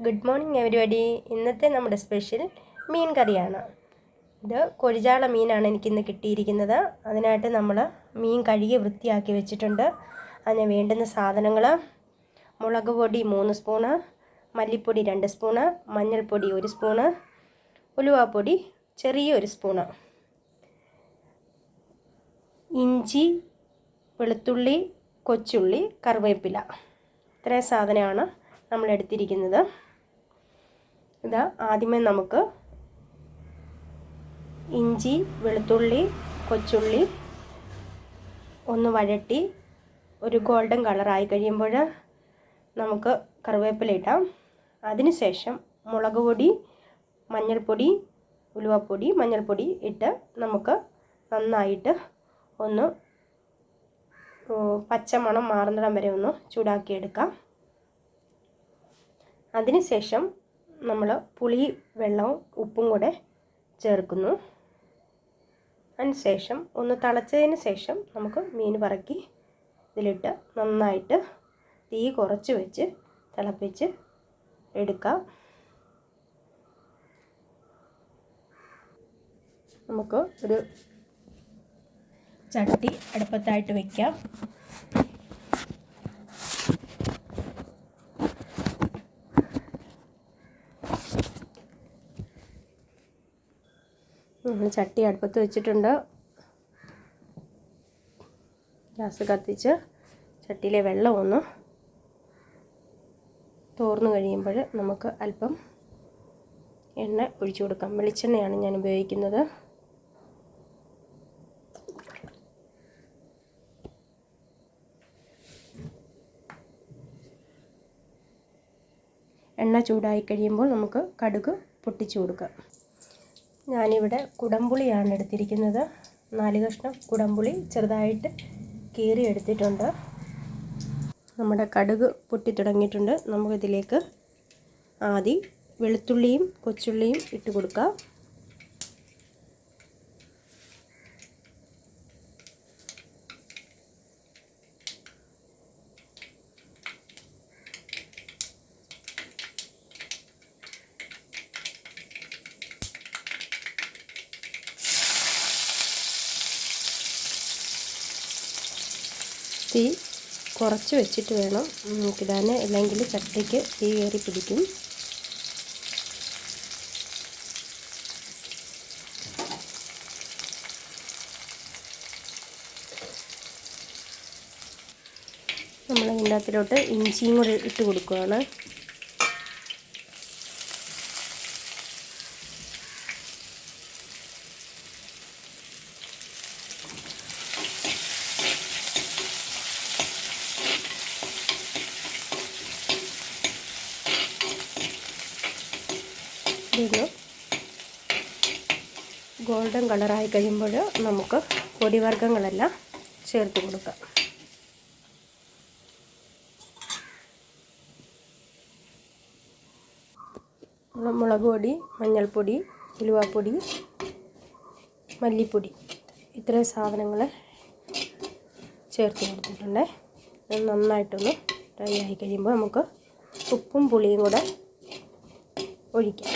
Good morning everybody. ഇന്നത്തെ നമ്മുടെ special മീൻ കറിയാണ്. ഇത് കൊഴിജാള മീനാണ് എനിക്കിന്ന് കിട്ടിയിരിക്കുന്നത്. അതിനായിട്ട് നമ്മൾ മീൻ കഴുകി വൃത്തിയാക്കി വെച്ചിട്ടുണ്ട്. അതിന് വേണ്ടുന്ന സാധനങ്ങൾ: മുളക് പൊടി 3 സ്പൂണ്, മല്ലിപ്പൊടി 2 സ്പൂണ്, മഞ്ഞൾപ്പൊടി 1 സ്പൂണ്, ഉലുവാപ്പൊടി ചെറിയൊരു സ്പൂണ്, ഇഞ്ചി, വെളുത്തുള്ളി, കൊച്ചുള്ളി, കറിവേപ്പില. ഇത്രയും സാധനമാണ് നമ്മൾ എടുത്തിരിക്കുന്നത്. ഇതാ, ആദ്യമേ നമുക്ക് ഇഞ്ചി, വെളുത്തുള്ളി, കൊച്ചുള്ളി ഒന്ന് വഴറ്റി ഒരു ഗോൾഡൻ കളറായി കഴിയുമ്പോൾ നമുക്ക് കറിവേപ്പില ഇടാം. അതിനുശേഷം മുളക് പൊടി, മഞ്ഞൾപ്പൊടി, ഉലുവപ്പൊടി, മഞ്ഞൾപ്പൊടി ഇട്ട് നമുക്ക് നന്നായിട്ട് ഒന്ന് പച്ചമണം മാറുന്നിടം വരെ ഒന്ന് ചൂടാക്കിയെടുക്കാം. അതിനുശേഷം നമ്മൾ പുളി വെള്ളവും ഉപ്പും കൂടെ ചേർക്കുന്നു. അതിനുശേഷം ഒന്ന് തിളച്ചതിന് ശേഷം നമുക്ക് മീൻ പറക്കി ഇതിലിട്ട് നന്നായിട്ട് തീ കുറച്ച് വെച്ച് തിളപ്പിച്ച് എടുക്കാം. നമുക്ക് ഒരു ചട്ടി അടുപ്പത്തായിട്ട് വയ്ക്കാം. നമ്മൾ ചട്ടി അടുപ്പത്ത് വെച്ചിട്ടുണ്ട്. ഗ്യാസ് കത്തിച്ച് ചട്ടിയിലെ വെള്ളം ഒന്ന് തോർന്നു കഴിയുമ്പോൾ നമുക്ക് അല്പം എണ്ണ ഒഴിച്ചു കൊടുക്കാം. വെളിച്ചെണ്ണയാണ് ഞാൻ ഉപയോഗിക്കുന്നത്. എണ്ണ ചൂടായി കഴിയുമ്പോൾ നമുക്ക് കടുക് പൊട്ടിച്ചു കൊടുക്കാം. ഞാനിവിടെ കുടംപുളിയാണ് എടുത്തിരിക്കുന്നത്. 4 കഷ്ണം കുടംപുളി ചെറുതായിട്ട് കീറി എടുത്തിട്ടുണ്ട്. നമ്മുടെ കടുക് പൊട്ടി തുടങ്ങിയിട്ടുണ്ട്. നമുക്കിതിലേക്ക് ആദ്യം വെളുത്തുള്ളിയും കൊച്ചുള്ളിയും ഇട്ട് കൊടുക്കാം. തീ കുറച്ച് വെച്ചിട്ട് വേണം നമുക്കിടാൻ, അല്ലെങ്കിൽ ചട്ടിക്ക് തീ കയറി പിടിക്കും. നമ്മൾ ഇതിനകത്തിലോട്ട് ഇഞ്ചിയും കൂടി ഇട്ട് കൊടുക്കുകയാണ്. ഇതൊന്ന് ഗോൾഡൻ കളറായി കഴിയുമ്പോൾ നമുക്ക് പൊടിവർഗ്ഗങ്ങളെല്ലാം ചേർത്ത് കൊടുക്കാം. മുളക് പൊടി, മഞ്ഞൾപ്പൊടി, ഉലുവാപ്പൊടി, മല്ലിപ്പൊടി ഇത്രയും സാധനങ്ങൾ ചേർത്ത് കൊടുത്തിട്ടുണ്ട്. നന്നായിട്ടൊന്ന് ഡ്രൈ ആയി കഴിയുമ്പോൾ നമുക്ക് ഉപ്പും പുളിയും കൂടെ ഒഴിക്കാം.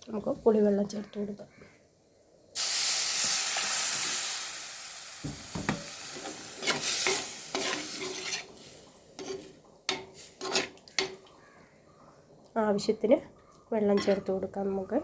നമുക്ക് പുളിവെള്ളം ചേർത്ത് കൊടുക്കാം. ആവശ്യത്തിന് വെള്ളം ചേർത്ത് കൊടുക്കാം നമുക്ക്.